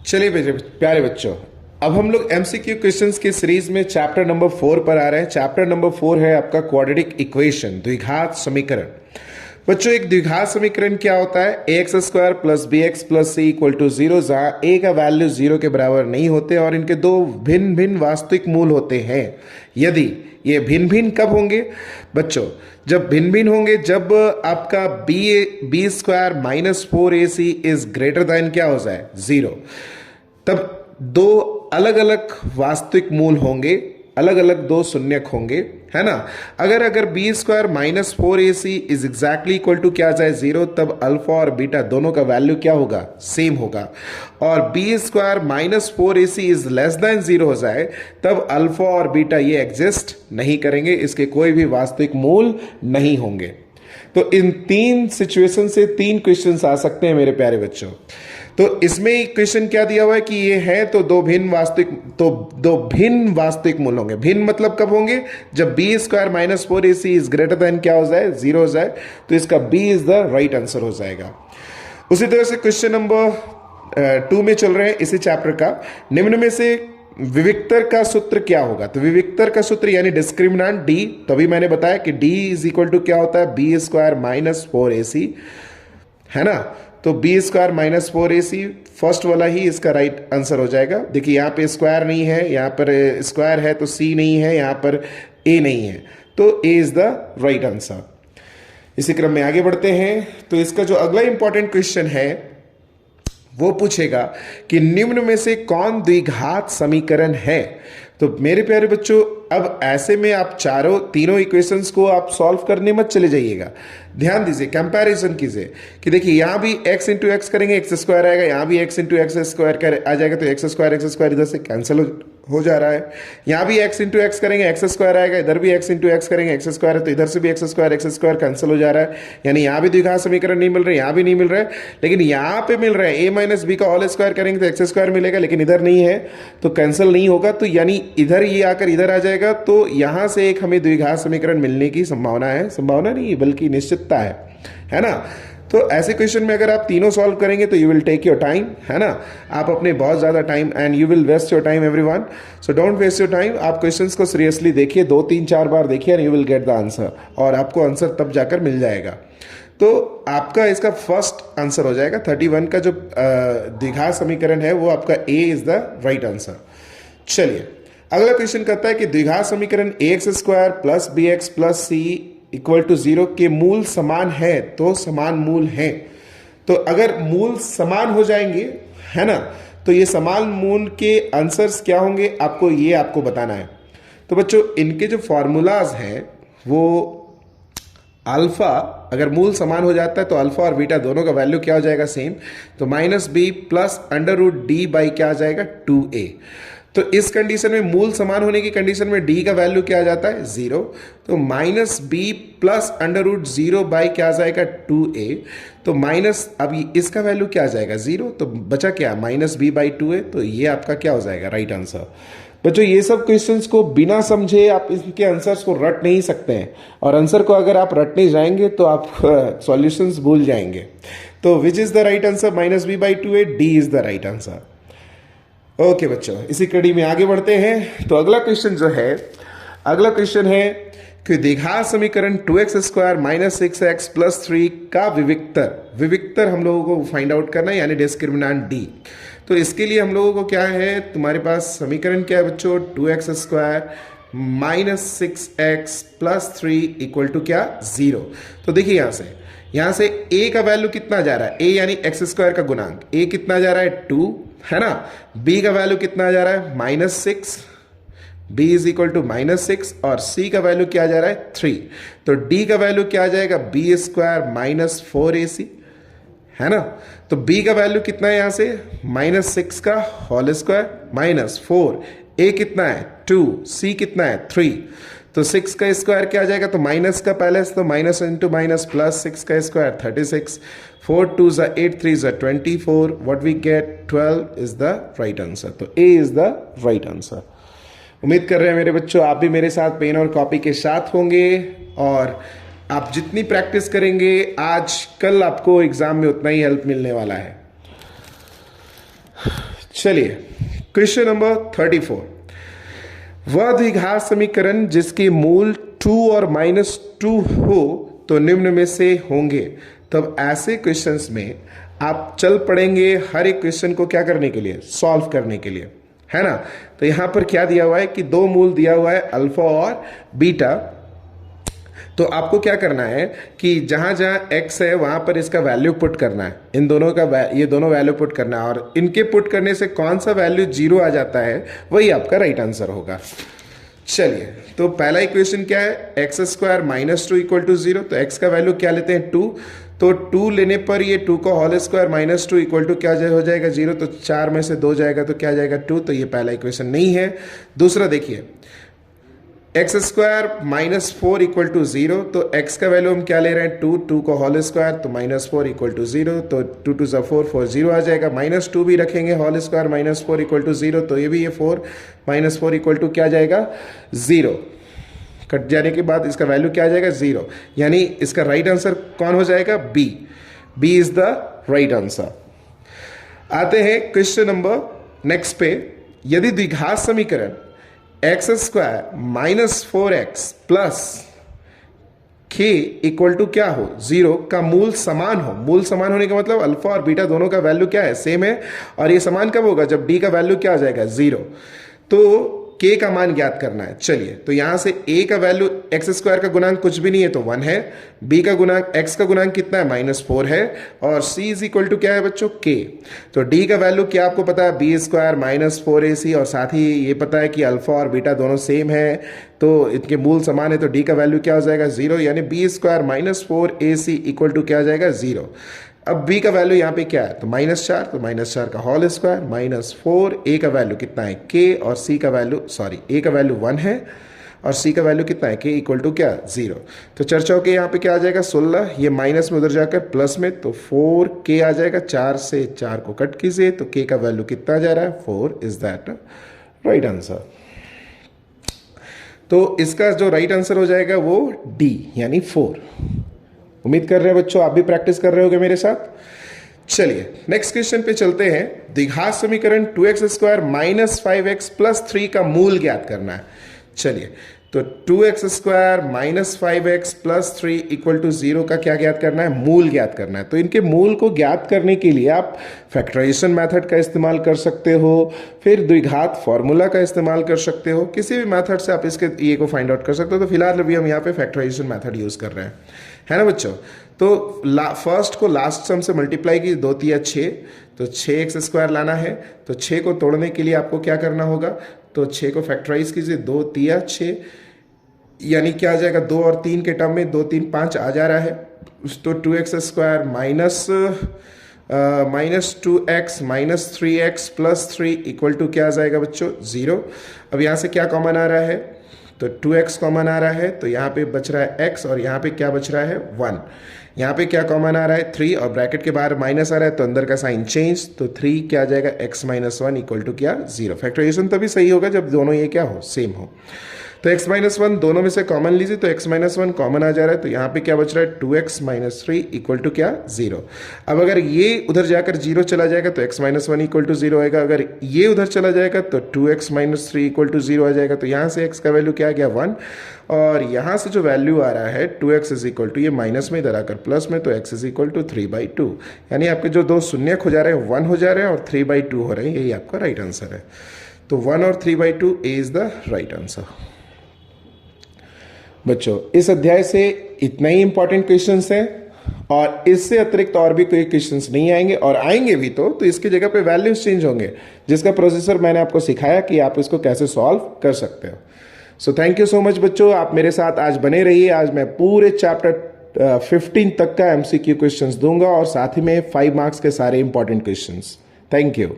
चलिए प्यारे बच्चों, अब हम लोग एमसीक्यू क्वेश्चंस की सीरीज में चैप्टर नंबर 4 पर आ रहे हैं। चैप्टर नंबर 4 है आपका क्वाड्रेटिक इक्वेशन, द्विघात समीकरण। बच्चों, एक द्विघात समीकरण क्या होता है? A X square plus B X plus C equal to zero, जहां ए का वैल्यू जीरो के बराबर नहीं होते और इनके दो भिन्न भिन्न वास्तविक मूल होते हैं। यदि ये भिन्न भिन्न कब होंगे बच्चों? जब भिन्न भिन्न होंगे जब आपका B square minus 4ac is greater than क्या हो जाए? जीरो। तब दो अलग अलग वास्तविक मूल होंगे, अलग अलग दो शून्यक होंगे, है ना। अगर B square minus 4ac is exactly equal to क्या आ जाए? जीरो, तब अल्फा और बीटा दोनों का वैल्यू क्या होगा? सेम होगा। और B square minus 4ac is less than zero हो जाए, तब अल्फा और बीटा ये एग्जिस्ट नहीं करेंगे, इसके कोई भी वास्तविक मूल नहीं होंगे। तो इन तीन सिचुएशन से तीन क्वेश्चंस आ सकते हैं मेरे प्यारे बच्चों। तो इसमें क्वेश्चन क्या दिया हुआ है कि ये है तो दो भिन्न वास्तविक मूल होंगे। भिन्न मतलब कब होंगे? जब B square minus 4ac is greater than क्या हो जाए? जीरो हो जाए, तो इसका B is the right answer हो जाएगा। उसी तरह से क्वेश्चन नंबर 2 में चल रहे हैं इसी चैप्टर का। निम्न में से विविक्तर का सूत्र क्या होगा? तो विविक्तर का सूत्र यानी डिस्क्रिमिनेंट डी। तभी मैंने बताया कि डी इज इक्वल टू क्या होता है? बी स्क्वायर माइनस 4ac, है ना। तो B square minus 4ac first वाला ही इसका राइट आंसर हो जाएगा। देखिए यहाँ पे स्क्वायर नहीं है, यहाँ पर स्क्वायर है तो सी नहीं है, यहाँ पर ए नहीं है, तो ए इज द राइट आंसर। इसी क्रम में आगे बढ़ते हैं। तो इसका जो अगला इंपॉर्टेंट क्वेश्चन है वो पूछेगा कि निम्न में से कौन द्विघात समीकरण है। तो मेरे प्यारे बच्चों, अब ऐसे में आप तीनों इक्वेशंस को आप सॉल्व करने मत चले जाइएगा। ध्यान दीजिए, कंपैरिजन कीजिए कि देखिए यहां भी x इंटू एक्स करेंगे, एक्स स्क्वायर आएगा, यहां भी x इंटू एक्स स्क्वायर आ जाएगा, तो एक्स स्क्वायर इधर से कैंसिल हो जा रहा है। यहां भी x इंटू एक्स करेंगे, एक्स स्क्वायर आएगा, इधर भी x इंटू एक्स करेंगे, एक्स स्क्वायर है, तो इधर से भी एक्स स्क्वायर कैंसिल हो जा रहा है। यानी यहां भी द्विघात समीकरण नहीं मिल रहा है, यहां भी नहीं मिल रहा है, लेकिन यहां पे मिल रहा है। a माइनस बी का होल स्क्वायर करेंगे तो एक्स स्क्वायर मिलेगा, लेकिन इधर नहीं है तो कैंसिल नहीं होगा। तो यानी इधर ये आकर इधर आ जाएगा, तो यहां से एक हमें द्विघात समीकरण मिलने की संभावना है। संभावना नहीं बल्कि निश्चितता है ना। तो ऐसे क्वेश्चन में अगर आप तीनों सॉल्व करेंगे तो you will take your time, है ना। आप अपने बहुत ज्यादा time and you will waste your time everyone. So don't waste your time. आप क्वेश्चंस को सीरियसली देखिए, 2-3-4 बार देखिए and you will get the answer, और आपको आंसर तब जाकर मिल जाएगा। तो आपका इसका फर्स्ट आंसर हो जाएगा 31 का जो द्विघात समीकरण है वो आपका A is the right answer. चलिए अगला क्वेश्चन कहता है कि द्विघात समीकरण ax square plus B X plus C equal to zero के मूल समान है तो समान मूल है। तो अगर मूल समान हो जाएंगे, है ना, तो ये समान मूल के आंसर्स क्या होंगे आपको बताना है। तो बच्चों, इनके जो फॉर्मूलाज हैं वो अल्फा, अगर मूल समान हो जाता है तो अल्फा और बीटा दोनों का वैल्यू क्या हो जाएगा? सेम। तो minus B plus under root D by क्या आ जाएगा? 2a। तो इस कंडीशन में, मूल समान होने की कंडीशन में डी का वैल्यू क्या आ जाता है? जीरो। तो minus B plus under root zero by क्या आ जाएगा? 2a। तो माइनस, अब इसका वैल्यू क्या आ जाएगा? जीरो। तो बचा क्या? Minus B by 2a। तो ये आपका क्या हो जाएगा? Right answer. बच्चों, ये सब क्वेश्चंस को बिना समझे आप इनके आंसर्स को रट नहीं सकते हैं, और आंसर को अगर आप रटने जाएंगे तो आप सॉल्यूशंस भूल जाएंगे। तो which is the right answer? Minus B by 2a, D is the right answer. Okay बच्चों, इसी कड़ी में आगे बढ़ते हैं। तो अगला क्वेश्चन है कि द्विघात समीकरण 2x square minus 6x plus 3 का विविक्तर हम लोगों को फाइंड आउट करना है, यानी डिस्क्रिमिनेंट डी। तो इसके लिए हम लोगों को क्या है, तुम्हारे पास समीकरण क्या है बच्चों? 2x square minus 6x plus 3 equal to क्या? जीरो। तो देखिए यहां से a का वैल्यू कितना जा रहा है? a यानी एक्स स्क्वायर का गुणांक, a कितना जा रहा है? 2, है ना। b का वैल्यू कितना जा रहा है? -6, b इज इक्वल टू -6, और c का वैल्यू क्या जा रहा है? 3। तो d का वैल्यू क्या आ जाएगा? b स्क्वायर माइनस 4ac, है ना। तो b का वैल्यू कितना है? यहां से -6 का होल स्क्वायर माइनस 4, a कितना है? 2, c कितना है? 3। तो 6 का स्क्वायर क्या आ जाएगा? तो माइनस का पहले, तो माइनस इंटू माइनस प्लस 6 का square 36, 4 2 is 8, 3 is 24, what we get 12 is the right answer। तो A is the right answer। उम्मीद कर रहे हैं मेरे बच्चों आप भी मेरे साथ पेन और कॉपी के साथ होंगे, और आप जितनी प्रैक्टिस करेंगे आज कल आपको एग्जाम में उतना ही हेल्प मिलने वाला है। चलिए क्वेश्चन नंबर 34, वह द्विघात समीकरण जिसके मूल 2 और -2 हो तो निम्न में से होंगे। तब ऐसे क्वेश्चंस में आप चल पड़ेंगे हर एक क्वेश्चन को क्या करने के लिए, सॉल्व करने के लिए, है ना। तो यहां पर क्या दिया हुआ है कि दो मूल दिया हुआ है अल्फा और बीटा। तो आपको क्या करना है कि जहां जहां x है वहां पर इसका वैल्यू पुट करना है, इन दोनों का ये दोनों वैल्यू पुट करना है, और इनके पुट करने से कौन सा वैल्यू 0 आ जाता है वही आपका राइट आंसर होगा। चलिए, तो पहला इक्वेशन क्या है, x² -2 = 0। तो x का वैल्यू क्या लेते हैं, 2। तो 2 लेने पर ये 2 का होल स्क्वायर -2 = क्या हो जाएगा, 0। तो 4 में से 2 जाएगा तो क्या जाएगा, 2। तो ये पहला इक्वेशन नहीं है। दूसरा देखिए, x² -4 = 0। तो x का वैल्यू हम क्या ले रहे हैं, 2। 2 का होल स्क्वायर तो -4 = 0। तो 2 2 4 4 0 आ जाएगा। -2 भी रखेंगे, होल स्क्वायर -4 = 0। तो ये भी ये 4 -4 = क्या जाएगा, 0। कट जाने के बाद इसका वैल्यू क्या आ जाएगा, 0। यानी इसका राइट आंसर कौन हो जाएगा, B. B is the right answer. आते हैं क्वेश्चन नंबर नेक्स्ट पे। यदि द्विघात समीकरण x² -4x प्लस k = क्या हो, 0 का मूल समान हो। मूल समान होने का मतलब अल्फा और बीटा दोनों का वैल्यू क्या है, सेम है। और ये समान कब होगा, जब d का वैल्यू क्या आ जाएगा, 0। तो k का मान ज्ञात करना है। चलिए, तो यहां से a का वैल्यू x² का गुणांक कुछ भी नहीं है तो 1 है, b का गुणांक x का गुणांक कितना है, -4 है, और c = क्या है बच्चों, k। तो d का वैल्यू क्या आपको पता है, b² -4ac, और साथ ही ये पता है कि अल्फा और बीटा दोनों सेम है तो इनके मूल समान है। तो d का वैल्यू क्या हो जाएगा, 0। यानी b² -4ac = क्या आ जाएगा, 0। अब b का वैल्यू यहाँ पे क्या है, तो -4, तो -4 का होल स्क्वायर -4, a का वैल्यू कितना है, k, और c का वैल्यू a का वैल्यू 1 है और c का वैल्यू कितना है, k = क्या, 0। तो चर्चा के यहाँ पे क्या आ जाएगा, 16, ये माइनस में उधर जाकर प्लस में, तो 4k आ जाएगा। 4 से 4 को कट कीजिए तो k का वैल्यू कितना जा रहा है, 4 इज दैट राइट आंसर। तो इसका जो राइट आंसर हो जाएगा वो d यानी 4। उम्मीद कर रहे हैं बच्चों आप भी प्रैक्टिस कर रहे होगे मेरे साथ। चलिए नेक्स्ट क्वेश्चन पे चलते हैं। द्विघात समीकरण 2x² -5x + 3 का मूल ज्ञात करना है। चलिए, तो 2x² -5x + 3 = 0 का क्या ज्ञात करना है, मूल ज्ञात करना है। तो इनके मूल को ज्ञात करने के लिए आप फैक्टराइजेशन मेथड का इस्तेमाल कर सकते हो, फिर द्विघात फॉर्मूला का इस्तेमाल कर सकते हो, किसी भी मेथड से आप इसके ये को फाइंड आउट कर सकते हो। तो फिलहाल अभी हम यहाँ पे फैक्टराइजेशन मेथड यूज कर रहे हैं, है ना बच्चों। तो फर्स्ट को लास्ट सम से मल्टीप्लाई की, 2 3 6, तो 6x² लाना है। तो 6 को तोड़ने के लिए आपको क्या करना होगा, तो 6 को फैक्टराइज कीजिए, 2 3 6, यानी क्या आ जाएगा, 2 और 3 के टर्म में 2 3 5 आ जा रहा है। तो 2x² -2x -3x + 3 = क्या आ जाएगा बच्चों, 0। अब यहाँ से क्या कॉमन आ रहा है, तो 2x कॉमन आ रहा है, तो यहाँ पे बच रहा है x, और यहाँ पे क्या बच रहा है, 1। यहाँ पे क्या कॉमन आ रहा है, 3, और ब्रैकेट के बाहर माइनस आ रहा है तो अंदर का साइन चेंज। तो 3 क्या आ जाएगा, x - 1 = क्या, 0। फैक्टराइजेशन तभी सही होगा जब दोनों ये क्या हो, सेम हो। तो x - 1 दोनों में से कॉमन लीजिए, तो x - 1 कॉमन आ जा रहा है, तो यहाँ पे क्या बच रहा है, 2x - 3 = क्या, 0। अब अगर ये उधर जाकर 0 चला जाएगा तो x - 1 = 0 आएगा। अगर ये उधर चला जाएगा तो 2x - 3 = 0 आ जाएगा। तो यहाँ से x का वैल्यू क्या आ गया, 1, और यहाँ से जो वैल्यू आ रहा है 2x = ये माइनस में इधर आकर प्लस में, तो x = 3/2। यानी आपके जो दो शून्यक हो जा रहे हैं 1 हो जा रहे हैं और 3/2 हो रहे हैं, यही आपका राइट आंसर है। तो 1 और 3/2 इज द राइट आंसर। बच्चों इस अध्याय से इतना ही इंपॉर्टेंट क्वेश्चंस हैं, और इससे अतिरिक्त और भी कोई क्वेश्चंस नहीं आएंगे, और आएंगे भी तो इसकी जगह पे वैल्यूज चेंज होंगे, जिसका प्रोसेसर मैंने आपको सिखाया कि आप इसको कैसे सॉल्व कर सकते हो। So thank you so much बच्चों, आप मेरे साथ आज बने रहिए। आज मैं पूरे चैप्टर 15 तक का MCQ क्वेश्चंस दूंगा, और साथ ही में 5 मार्क्स के सारे इंपॉर्टेंट क्वेश्चंस। Thank you.